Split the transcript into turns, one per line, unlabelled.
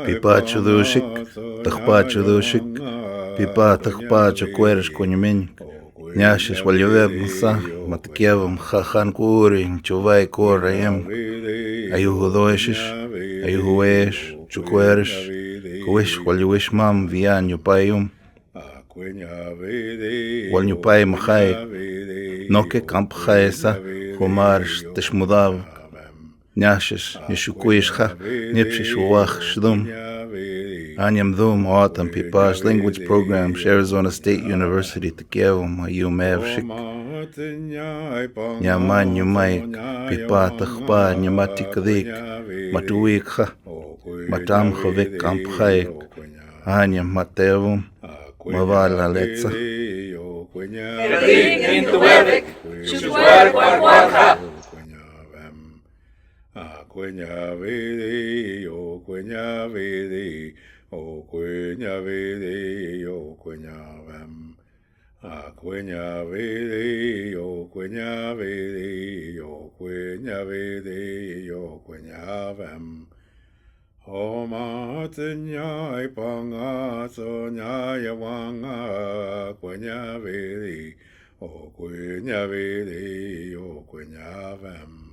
Pipa chudushik, takpa chudushik, pipa takpa chakueres coñumin, ñashis walyoveb msa, matakiavam jajan kurin, chuvay korayem, ayuhudoeshish, ayuhuesh, chukueres, kuish walyowish mam vian yupayum, walyupay mahay, noke kamp jaesa, humarish tishmudav, ñashis, nishukuishha, nipshish wach shdum, Anyam Dhum, Autumn, Pipash Language Programs, Arizona State University, Tekevom, Ayumevshik, Nyaman, Yumaik, Pipa, Takpa, Nyamatikalik, Matuikha, Matam Chovik, Kamphaik, Anyam, Matevum, Mavala Letza.
O cuenya vede, o cuenya vem. A cuenya vede, o cuenya vede, o cuenya vede, o cuenya vem. O matenya ipanga sonya yawanga cuenya vede, o cuenya vede, o cuenya vem.